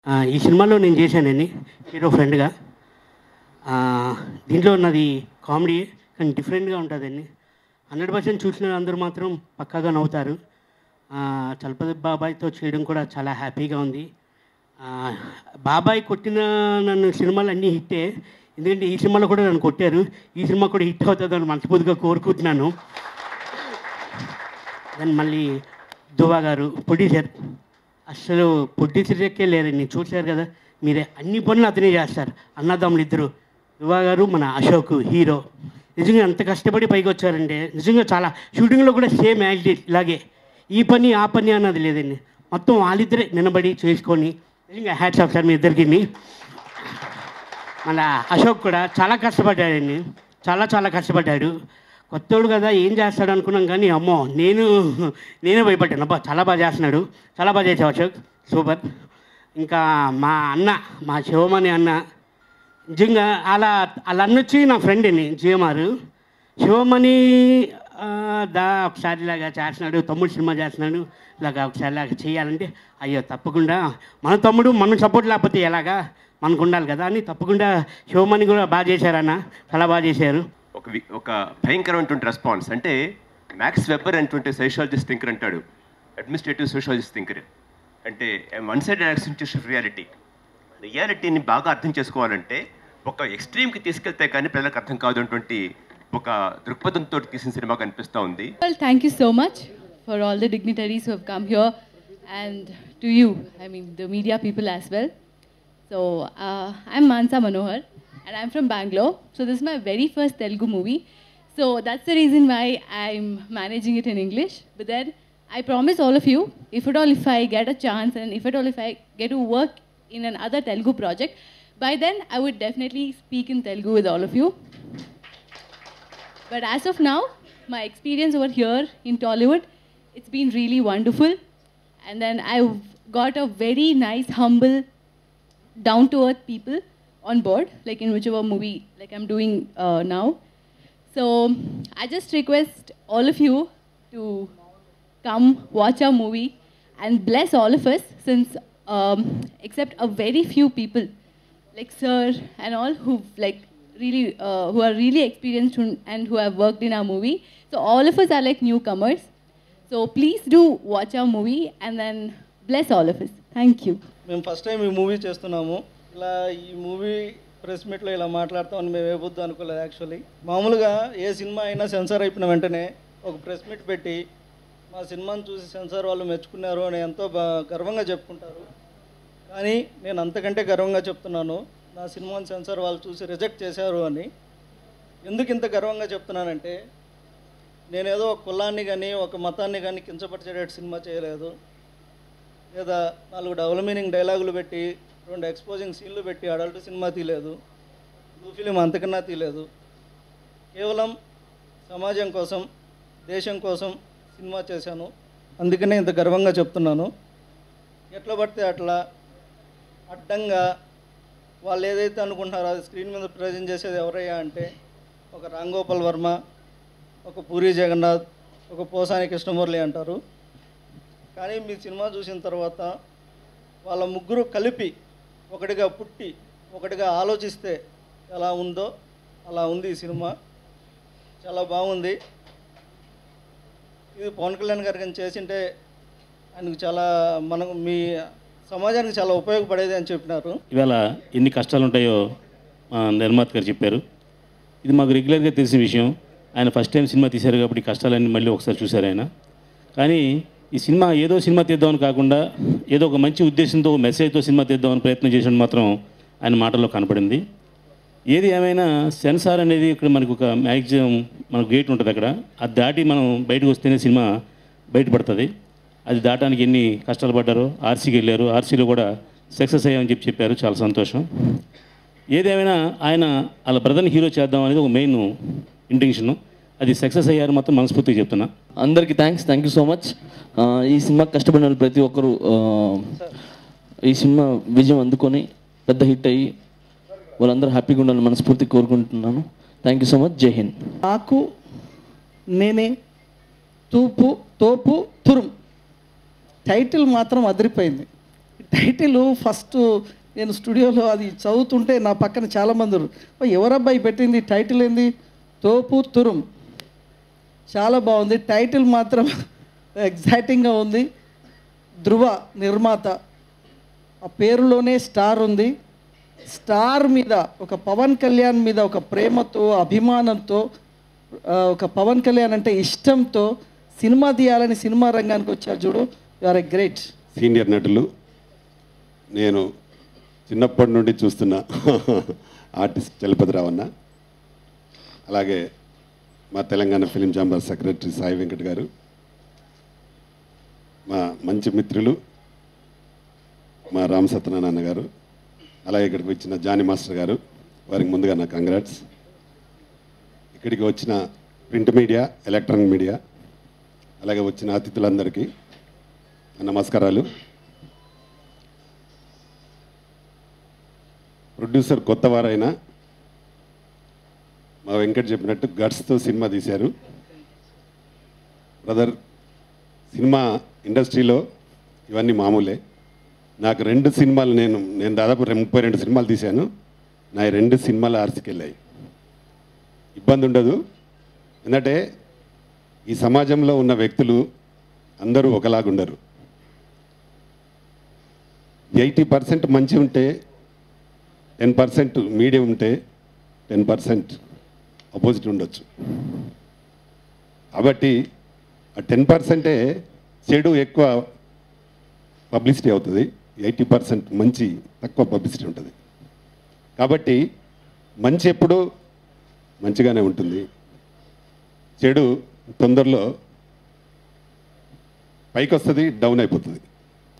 ఈ సినిమాలో నేను చేశానండి హీరో ఫ్రెండ్గా. దీంట్లో నాది కామెడీ కానీ డిఫరెంట్గా ఉంటుందండి. 100% చూసిన అందరూ మాత్రం పక్కాగా నవ్వుతారు. చలపతి బాబాయ్తో చేయడం కూడా చాలా హ్యాపీగా ఉంది. బాబాయ్ కొట్టిన నన్ను సినిమాలు అన్నీ హిట్టే, ఎందుకంటే ఈ సినిమాలో కూడా నన్ను కొట్టారు. ఈ సినిమా కూడా హిట్ అవుతుందని మనస్ఫూర్తిగా కోరుకుంటున్నాను. దాన్ని మళ్ళీ దువా గారు ప్రొడ్యూసర్, అసలు ప్రొడ్యూసర్కే లేరండి. చూశారు కదా మీరే, అన్ని పనులు అతనే చేస్తారు. అన్నదమ్ములు ఇద్దరు, దువా గారు మన అశోక్ హీరో. నిజంగా అంత కష్టపడి పైకి వచ్చారంటే నిజంగా చాలా. షూటింగ్లో కూడా సేమ్ యాక్ట్ ఇలాగే, ఈ పని ఆ పని అన్నది లేదండి. మొత్తం వాళ్ళిద్దరే నిలబడి చేసుకొని నిజంగా హ్యాట్స్ ఆఫ్ సార్ మీ ఇద్దరికి. మన అశోక్ కూడా చాలా కష్టపడ్డాడండి, చాలా కష్టపడ్డాడు. కొత్తోడు కదా ఏం చేస్తాడు అనుకున్నాం, కానీ అమ్మో నేనే భయపడ్డాను. అబ్బా చాలా బాగా చేస్తున్నాడు, చాలా బాగా చేసావు అశోక్, సూపర్. ఇంకా మా అన్న, మా శివమణి అన్న, నిజంగా అలా అన్నొచ్చి నా ఫ్రెండ్ అండి జిఎంఆర్. శివమణి ఒకసారి ఇలాగా చేస్తున్నాడు, తమ్ముడు సినిమా చేస్తున్నాడు, ఇలాగా ఒకసారి ఇలాగ చేయాలంటే అయ్యో తప్పకుండా మన తమ్ముడు మనం సపోర్ట్ లేకపోతే ఎలాగా, మనకు ఉండాలి కదా అని తప్పకుండా శివమణి కూడా బాగా చేశారన్న, చాలా బాగా చేశారు. ఒక భయంకరమైనటువంటి రెస్పాన్స్ అంటే మ్యాక్స్ వెబ్బర్ అనేటువంటి సోషాలజిస్ట్ థింకర్ అంటాడు, అడ్మినిస్ట్రేటివ్ సోషాలజిస్ట్ థింకర్. అంటే వన్ సైడ్ యాక్సెంటేషన్ ఆఫ్ రియాలిటీని బాగా అర్థం చేసుకోవాలంటే ఒక ఎక్స్ట్రీమ్కి తీసుకెళ్తే కానీ ప్రజలకు అర్థం కాదు అటువంటి ఒక దృక్పథంతో తీసిన సినిమా కనిపిస్తూ ఉంది. Well, thank you so much for all the dignitaries who have come here, and to you, I mean the media people as well. So I'm Mansa Manohar and I'm from Bangalore. So this is my very first Telugu movie. So that's the reason why I'm managing it in English. But then I promise all of you, if I get a chance and if I get to work in another Telugu project, by then I would definitely speak in Telugu with all of you. But as of now, my experience over here in Tollywood, it's been really wonderful. And then I've got a very nice, humble, down-to-earth people on board, like in whichever movie like I'm doing now. So I just request all of you to come watch our movie and bless all of us, since except a very few people like sir and all who like really who are really experienced and who have worked in our movie. So all of us are like newcomers. So please do watch our movie and then bless all of us. Thank you. మేము first time ఈ movie చేస్తున్నాము. ఇలా ఈ movie press మీట్లో ఇలా మాట్లాడతామని మేము ఏబొద్దు అనుకోలేదు. Actually మామూలుగా ఏ సినిమా అయినా సెన్సార్ అయిపోయిన వెంటనే ఒక ప్రెస్ మీట్ పెట్టి మా సినిమాను చూసి సెన్సార్ వాళ్ళు మెచ్చుకున్నారు అని ఎంతో గర్వంగా చెప్పుకుంటారు. కానీ నేను అంతకంటే గర్వంగా చెప్తున్నాను, నా సినిమాను సెన్సార్ వాళ్ళు చూసి రిజెక్ట్ చేశారు అని. ఎందుకు ఇంత గర్వంగా చెప్తున్నానంటే, నేనేదో ఒక కులాన్ని కానీ ఒక మతాన్ని కానీ కించపరిచేటట్టు సినిమా చేయలేదు, లేదా 4 డబుల్ మీనింగ్ డైలాగులు పెట్టి 2 ఎక్స్పోజింగ్ సీన్లు పెట్టి అడల్ట్ సినిమా తీయలేదు, బ్లూ ఫిలిం అంతకన్నా తీయలేదు. కేవలం సమాజం కోసం, దేశం కోసం సినిమా చేశాను. అందుకనే ఇంత గర్వంగా చెప్తున్నాను. ఎట్లా పడితే అట్లా అడ్డంగా వాళ్ళు ఏదైతే అనుకుంటున్నారో అది స్క్రీన్ మీద ప్రజెంట్ చేసేది ఎవరయ్యా అంటే ఒక రామ్ గోపాల్ వర్మ, ఒక పూరి జగన్నాథ్, ఒక పోసాని కృష్ణమురళి అంటారు. కానీ మీ సినిమా చూసిన తర్వాత వాళ్ళ ముగ్గురు కలిపి ఒకటిగా పుట్టి ఒకటిగా ఆలోచిస్తే ఎలా ఉందో అలా ఉంది ఈ సినిమా. చాలా బాగుంది. ఇది పవన్ కళ్యాణ్ గారికి అని చేసింటే ఆయనకు చాలా మనకు మీ సమాజానికి చాలా ఉపయోగపడేది అని చెప్పినారు. ఇవాళ ఎన్ని కష్టాలు ఉంటాయో నిర్మాత గారు చెప్పారు. ఇది మాకు రెగ్యులర్గా తెలిసిన విషయం. ఆయన ఫస్ట్ టైం సినిమా తీశారు కాబట్టి కష్టాలన్నీ మళ్ళీ ఒకసారి చూశారు ఆయన. కానీ ఈ సినిమా ఏదో సినిమా తీద్దామని కాకుండా ఏదో ఒక మంచి ఉద్దేశంతో మెసేజ్తో సినిమా తీద్దామని ప్రయత్నం చేసిన మాత్రం ఆయన మాటల్లో కనపడింది. ఏది ఏమైనా సెన్సార్ అనేది ఇక్కడ మనకు ఒక మ్యాక్సిమం మనకు గేట్ ఉంటుంది, అక్కడ అది దాటి మనం బయటకు వస్తేనే సినిమా బయటపడుతుంది. అది దాటానికి ఎన్ని కష్టాలు పడ్డారో. ఆర్సీకి వెళ్ళారు, ఆర్సీలో కూడా సక్సెస్ అయ్యామని చెప్పారు, చాలా సంతోషం. ఏదేమైనా ఆయన వాళ్ళ బ్రదర్ని హీరో చేద్దాం అనేది ఒక మెయిన్ ఇంటెన్షన్, అది సక్సెస్ అయ్యారు మాత్రం మనస్ఫూర్తిగా చెప్తున్నా. అందరికీ థ్యాంక్ యూ సో మచ్. ఈ సినిమాకి కష్టపడిన వాళ్ళు ప్రతి ఒక్కరు ఈ సినిమా విజయం అందుకొని పెద్ద హిట్ అయ్యి వాళ్ళందరూ హ్యాపీగా ఉండాలని మనస్ఫూర్తిగా కోరుకుంటున్నాను. Thank you so much. జై హింద్. నాకు నేనే తోపు తురుం టైటిల్ మాత్రం అదిరిపోయింది. టైటిల్ ఫస్ట్ నేను స్టూడియోలో అది చదువుతుంటే నా పక్కన చాలామంది ఎవరబ్బాయి పెట్టింది టైటిల్ ఏంది తోపు తురుం చాలా బాగుంది టైటిల్ మాత్రం ఎగ్జైటింగ్గా ఉంది ధృవ నిర్మాత ఆ పేరులోనే స్టార్ ఉంది స్టార్ మీద ఒక పవన్ కళ్యాణ్ మీద ఒక ప్రేమతో అభిమానంతో ఒక పవన్ కళ్యాణ్ అంటే ఇష్టంతో సినిమా తీయాలని సినిమా రంగానికి వచ్చారు చూడు you are a great senior నటులు నేను చిన్నప్పటి నుండి చూస్తున్న ఆర్టిస్ట్ చలపతిరావు అన్న అలాగే మా Telangana film chamber secretary Sai Venkat గారు మా మంచి మిత్రులు మా రామ్ సత్యనారాయణ గారు అలాగే ఇక్కడికి వచ్చిన జానీ మాస్టర్ గారు వారికి ముందుగా నా కంగ్రాట్స్ ఇక్కడికి వచ్చిన ప్రింట్ మీడియా ఎలక్ట్రానిక్ మీడియా అలాగే వచ్చిన అతిథులందరికీ నమస్కారాలు ప్రొడ్యూసర్ కొత్తవారైనా మా వెంకట్ చెప్పినట్టు గట్స్తో సినిమా తీశారు బ్రదర్ సినిమా ఇండస్ట్రీలో ఇవన్నీ మామూలే నాకు 2 సినిమాలు నేను దాదాపు 32 సినిమాలు తీశాను నా 2 సినిమాలు ఆర్సీకి వెళ్ళాయి ఇబ్బంది ఉండదు ఎందుకంటే ఈ సమాజంలో ఉన్న వ్యక్తులు అందరూ ఒకలాగుండరు 80% మంచి ఉంటే 10% మీడియం ఉంటే 10% అపోజిట్ ఉండొచ్చు కాబట్టి ఆ 10%ఏ చెడు ఎక్కువ పబ్లిసిటీ అవుతుంది 80% మంచి తక్కువ పబ్లిసిటీ ఉంటుంది కాబట్టి మంచి ఎప్పుడు మంచిగానే ఉంటుంది చెడు తొందరలో పైకి వస్తుంది డౌన్ అయిపోతుంది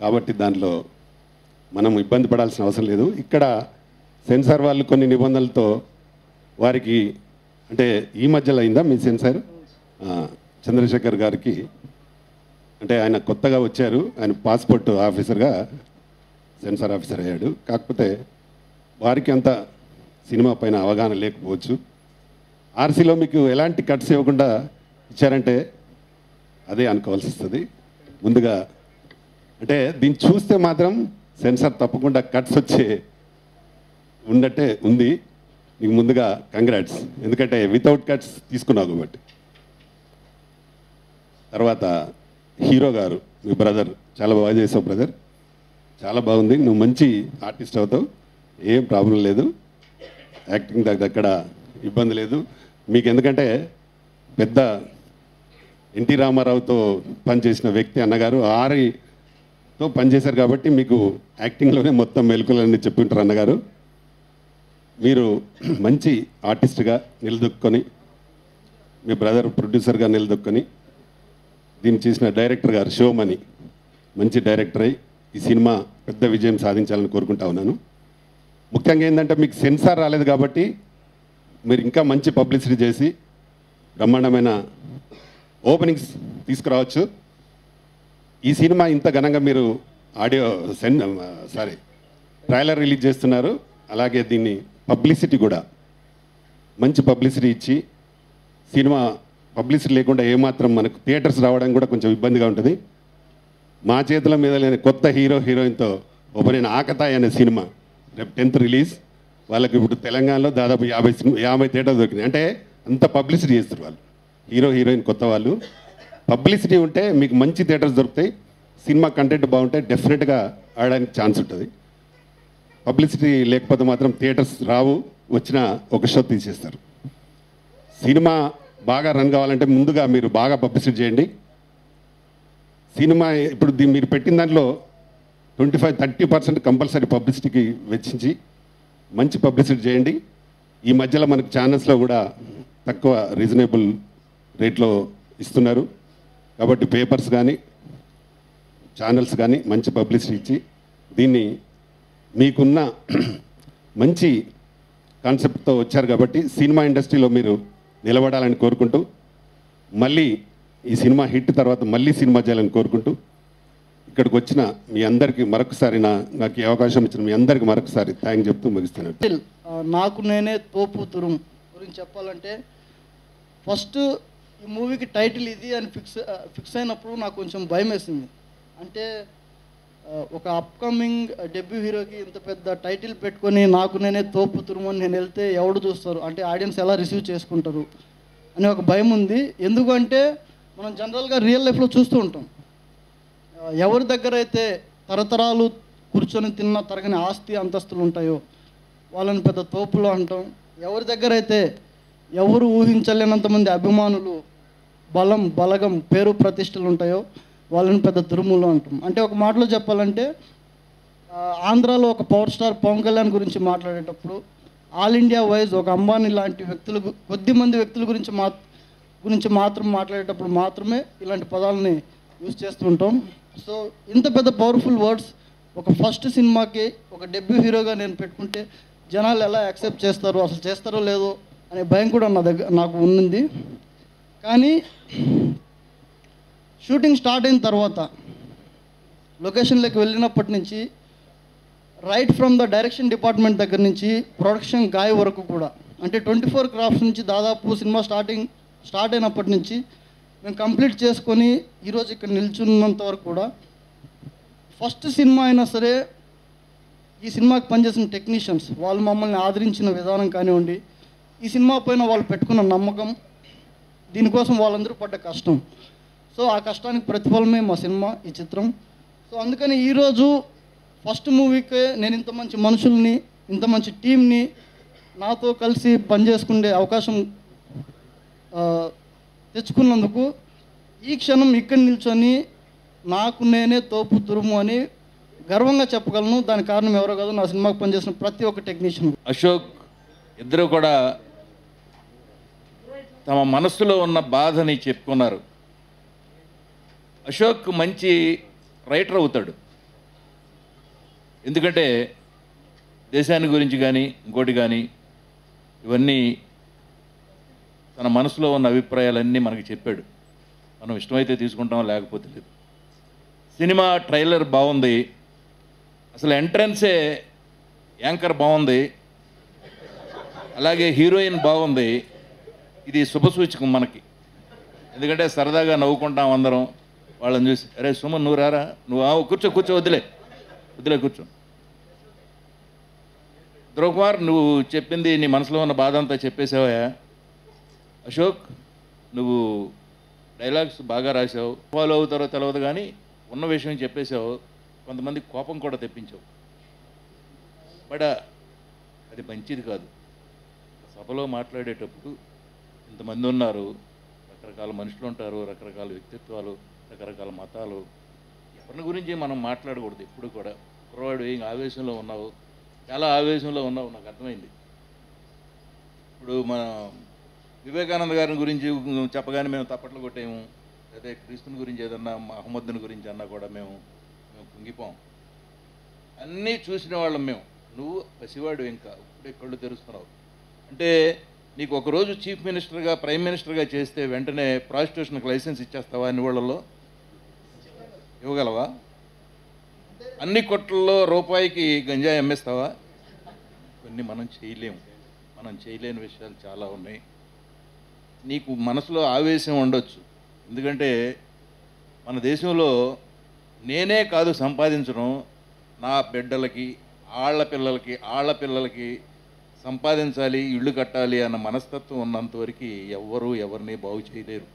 కాబట్టి దాంట్లో మనం ఇబ్బంది పడాల్సిన అవసరం లేదు ఇక్కడ సెన్సార్ వాళ్ళు కొన్ని నిబంధనలతో వారికి అంటే ఈ మధ్యలో అయిందా మీ సెన్సార్ చంద్రశేఖర్ గారికి అంటే ఆయన కొత్తగా వచ్చారు ఆయన పాస్పోర్ట్ ఆఫీసర్గా సెన్సార్ ఆఫీసర్ అయ్యాడు కాకపోతే వారికి అంత సినిమా పైన అవగాహన లేకపోవచ్చు ఆర్సీలో మీకు ఎలాంటి కట్స్ ఇవ్వకుండా ఇచ్చారంటే అదే అనుకోవాల్సి వస్తుంది ముందుగా అంటే దీన్ని చూస్తే మాత్రం సెన్సార్ తప్పకుండా కట్స్ వచ్చే ఉన్నట్టే ఉంది నీకు ముందుగా కంగ్రాట్స్ ఎందుకంటే వితౌట్ కట్స్ తీసుకున్నావు కాబట్టి తర్వాత హీరో గారు మీ బ్రదర్ చాలా బాగా చేసావు బ్రదర్ చాలా బాగుంది నువ్వు మంచి ఆర్టిస్ట్ అవుతావు ఏం ప్రాబ్లం లేదు యాక్టింగ్ దగ్గర ఇబ్బంది లేదు మీకు ఎందుకంటే పెద్ద ఎన్టీ రామారావుతో పనిచేసిన వ్యక్తి అన్నగారు ఆరితో పనిచేశారు కాబట్టి మీకు యాక్టింగ్లోనే మొత్తం మెలకులన్నీ చెప్పింటారు అన్నగారు మీరు మంచి ఆర్టిస్ట్గా నిలదొక్కుని మీ బ్రదర్ ప్రొడ్యూసర్గా నిలదొక్కుని దీన్ని చేసిన డైరెక్టర్ గారు షోమని మంచి డైరెక్టర్ అయి ఈ సినిమా పెద్ద విజయం సాధించాలని కోరుకుంటా ఉన్నాను ముఖ్యంగా ఏంటంటే మీకు సెన్సార్ రాలేదు కాబట్టి మీరు ఇంకా మంచి పబ్లిసిటీ చేసి బ్రహ్మాండమైన ఓపెనింగ్స్ తీసుకురావచ్చు ఈ సినిమా ఇంత ఘనంగా మీరు ఆడియో ట్రైలర్ రిలీజ్ చేస్తున్నారు అలాగే దీన్ని పబ్లిసిటీ కూడా మంచి పబ్లిసిటీ ఇచ్చి సినిమా పబ్లిసిటీ లేకుండా ఏమాత్రం మనకు థియేటర్స్ రావడానికి కూడా కొంచెం ఇబ్బందిగా ఉంటుంది మా చేతుల మీద లేని కొత్త హీరోయిన్తో ఓపెన్ ఆకతాయి అనే సినిమా రేపు 10th రిలీజ్ వాళ్ళకి ఇప్పుడు తెలంగాణలో దాదాపు 50 థియేటర్లు దొరికినాయి అంటే అంత పబ్లిసిటీ చేస్తారు వాళ్ళు హీరోయిన్ కొత్త వాళ్ళు పబ్లిసిటీ ఉంటే మీకు మంచి థియేటర్స్ దొరుకుతాయి సినిమా కంటెంట్ బాగుంటే డెఫినెట్గా ఆడడానికి ఛాన్స్ ఉంటుంది పబ్లిసిటీ లేకపోతే మాత్రం థియేటర్స్ రావు వచ్చిన ఒక షో తీసేస్తారు సినిమా బాగా రన్ కావాలంటే ముందుగా మీరు బాగా పబ్లిసిటీ చేయండి సినిమా ఇప్పుడు మీరు పెట్టిన దాంట్లో 25-30% కంపల్సరీ పబ్లిసిటీకి వెచ్చించి మంచి పబ్లిసిటీ చేయండి ఈ మధ్యలో మనకు ఛానల్స్లో కూడా తక్కువ రీజనబుల్ రేట్లో ఇస్తున్నారు కాబట్టి పేపర్స్ కానీ ఛానల్స్ కానీ మంచి పబ్లిసిటీ ఇచ్చి దీన్ని మీకున్న మంచి కాన్సెప్ట్తో వచ్చారు కాబట్టి సినిమా ఇండస్ట్రీలో మీరు నిలబడాలని కోరుకుంటూ మళ్ళీ ఈ సినిమా హిట్ తర్వాత మళ్ళీ సినిమా చేయాలని కోరుకుంటూ ఇక్కడికి వచ్చిన మీ అందరికీ మరొకసారి నాకు ఈ అవకాశం ఇచ్చిన మీ అందరికీ మరొకసారి థ్యాంక్ చెప్తూ ముగిస్తున్నాను నాకు నేనే తోపు తురుం గురించి చెప్పాలంటే ఫస్ట్ ఈ మూవీకి టైటిల్ ఇది అని ఫిక్స్ అయినప్పుడు నాకు కొంచెం భయం వేసింది అంటే ఒక అప్కమింగ్ డెబ్యూ హీరోకి ఇంత పెద్ద టైటిల్ పెట్టుకొని నాకు నేనే తోపు తురుమని నేను వెళ్తే ఎవడు చూస్తారు, అంటే ఆడియన్స్ ఎలా రిసీవ్ చేసుకుంటారు అనే ఒక భయం ఉంది. ఎందుకంటే మనం జనరల్గా రియల్ లైఫ్లో చూస్తూ ఉంటాం, ఎవరి దగ్గర అయితే తరతరాలు కూర్చొని తిన్న తరగని ఆస్తి అంతస్తులు ఉంటాయో వాళ్ళని పెద్ద తోపులు అంటాం. ఎవరి దగ్గర అయితే ఎవరు ఊహించలేనంతమంది అభిమానులు, బలం, బలగం, పేరు, ప్రతిష్టలు ఉంటాయో వాళ్ళని పెద్ద తురుములు అంటాం. అంటే ఒక మాటలో చెప్పాలంటే ఆంధ్రాలో ఒక పవర్ స్టార్ పవన్ కళ్యాణ్ గురించి మాట్లాడేటప్పుడు ఆల్ ఇండియా వైజ్ ఒక అంబానీ లాంటి వ్యక్తులు, కొద్దిమంది వ్యక్తుల గురించి మాత్రం మాట్లాడేటప్పుడు మాత్రమే ఇలాంటి పదాలని యూజ్ చేస్తుంటాం. సో ఇంత పెద్ద పవర్ఫుల్ వర్డ్స్ ఒక ఫస్ట్ సినిమాకి ఒక డెబ్యూ హీరోగా నేను పెట్టుకుంటే జనాలు ఎలా యాక్సెప్ట్ చేస్తారో, అసలు చేస్తారో లేదో అనే భయం కూడా నాకు ఉన్నది. కానీ షూటింగ్ స్టార్ట్ అయిన తర్వాత లొకేషన్లోకి వెళ్ళినప్పటి నుంచి right from the direction department దగ్గర నుంచి ప్రొడక్షన్ గాయ వరకు కూడా, అంటే 24 క్రాఫ్ట్స్ నుంచి దాదాపు సినిమా స్టార్ట్ అయినప్పటి నుంచి మేము కంప్లీట్ చేసుకొని ఈరోజు ఇక్కడ నిల్చున్నంత వరకు కూడా ఫస్ట్ సినిమా అయినా సరే ఈ సినిమాకి పనిచేసిన టెక్నీషియన్స్ వాళ్ళు మమ్మల్ని ఆదరించిన విధానం కానివ్వండి, ఈ సినిమా పైన వాళ్ళు పెట్టుకున్న నమ్మకం, దీనికోసం వాళ్ళందరూ పడ్డ కష్టం, సో ఆ కష్టానికి ప్రతిఫలమే మా సినిమా, ఈ చిత్రం. సో అందుకని ఈరోజు ఫస్ట్ మూవీకే నేను ఇంత మంచి మనుషుల్ని, ఇంత మంచి టీంని నాతో కలిసి పనిచేసుకునే అవకాశం తెచ్చుకున్నందుకు ఈ క్షణం ఇక్కడ నిల్చొని నాకు నేనే తోపు తురుము అని గర్వంగా చెప్పగలను. దానికి కారణం ఎవరో కాదు, నా సినిమాకి పనిచేసిన ప్రతి ఒక్క టెక్నీషియన్. అశోక్ ఇద్దరు కూడా తమ మనసులో ఉన్న బాధని చెప్పుకున్నారు. అశోక్ మంచి రైటర్ అవుతాడు, ఎందుకంటే దేశాన్ని గురించి కానీ ఇంకోటి కానీ ఇవన్నీ తన మనసులో ఉన్న అభిప్రాయాలన్నీ మనకి చెప్పాడు. మనం ఇష్టమైతే తీసుకుంటాం, లేకపోతే లేదు. సినిమా ట్రైలర్ బాగుంది, అసలు ఎంట్రన్సే యాంకర్ బాగుంది, అలాగే హీరోయిన్ బాగుంది. ఇది శుభసూచకం మనకి, ఎందుకంటే సరదాగా నవ్వుకుంటాం అందరం వాళ్ళని చూసి. అరే సుమన్ నువ్వు రారా, నువ్వు కూర్చో వదిలే కూర్చో. ధ్రువకుమార్ నువ్వు చెప్పింది, నీ మనసులో ఉన్న బాధ అంతా చెప్పేసావా? అశోక్ నువ్వు డైలాగ్స్ బాగా రాసావు, ఫాలో అవుతారో తెలియదు కానీ ఉన్న విషయం చెప్పేసావు. కొంతమంది కోపం కూడా తెప్పించావు, బట్ అది మంచిది కాదు. సభలో మాట్లాడేటప్పుడు ఇంతమంది ఉన్నారు, రకరకాల మనుషులు ఉంటారు, రకరకాల వ్యక్తిత్వాలు, రకరకాల మతాలు. ఎవరి గురించి మనం మాట్లాడకూడదు ఎప్పుడు కూడా. కుర్రవాడు ఏం ఆవేశంలో ఉన్నావు, చాలా ఆవేశంలో ఉన్నావు, నాకు అర్థమైంది. ఇప్పుడు మన వివేకానంద గారి గురించి చెప్పగానే మేము తప్పట్లు కొట్టేము, అదే క్రీస్తుని గురించి ఏదన్నా మహమ్మద్ని గురించి అన్నా కూడా మేము కుంగిపోం. అన్నీ చూసిన వాళ్ళం మేము. నువ్వు పసివాడు, ఇంకా ఇప్పుడే కళ్ళు తెరుస్తున్నావు. అంటే నీకు ఒకరోజు చీఫ్ మినిస్టర్గా, ప్రైమ్ మినిస్టర్గా చేస్తే వెంటనే ప్రాస్టిట్యూషన్కి లైసెన్స్ ఇచ్చేస్తావా? అన్ని వాళ్ళలో ఇవ్వగలవా? అన్ని కొట్లలో రూపాయికి గంజాయి అమ్మేస్తావా? కొన్ని మనం చేయలేము, మనం చేయలేని విషయాలు చాలా ఉన్నాయి. నీకు మనసులో ఆవేశం ఉండొచ్చు, ఎందుకంటే మన దేశంలో నేనే కాదు సంపాదించడం, నా బిడ్డలకి, ఆళ్ళ పిల్లలకి సంపాదించాలి, ఇళ్ళు కట్టాలి అన్న మనస్తత్వం ఉన్నంతవరకు ఎవరిని బాగు చేయలేరు.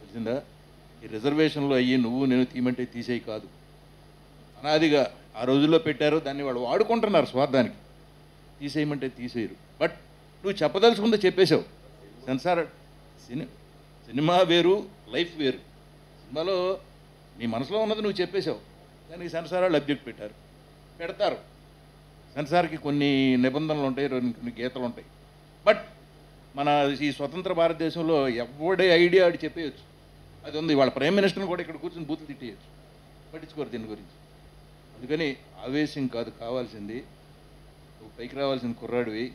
తెలిసిందా? ఈ రిజర్వేషన్లో అయ్యి నువ్వు నేను తీయమంటే తీసేయి కాదు, అనాదిగా ఆ రోజుల్లో పెట్టారు, దాన్ని వాళ్ళు వాడుకుంటున్నారు స్వార్థానికి. తీసేయమంటే తీసేయరు. బట్ నువ్వు చెప్పదలుచుకుందో చెప్పేశావు. సెన్సార్ సినిమా వేరు, లైఫ్ వేరు. సినిమాలో నీ మనసులో ఉన్నది నువ్వు చెప్పేశావు, దానికి సెన్సార్ వాళ్ళు అబ్జెక్ట్ పెడతారు. సెన్సార్కి కొన్ని నిబంధనలు ఉంటాయి, కొన్ని గీతలు ఉంటాయి. బట్ మన ఈ స్వతంత్ర భారతదేశంలో ఎవడే ఐడియా ఆడి చెప్పేయచ్చు, అది ఉంది. వాళ్ళ ప్రైమ్ మినిస్టర్ని కూడా ఇక్కడ కూర్చొని బూతులు తిట్టేయచ్చు, పట్టించుకోరు దీని గురించి. అందుకని ఆవేశం కాదు కావాల్సింది, నువ్వు పైకి రావాల్సిన కుర్రాడివి.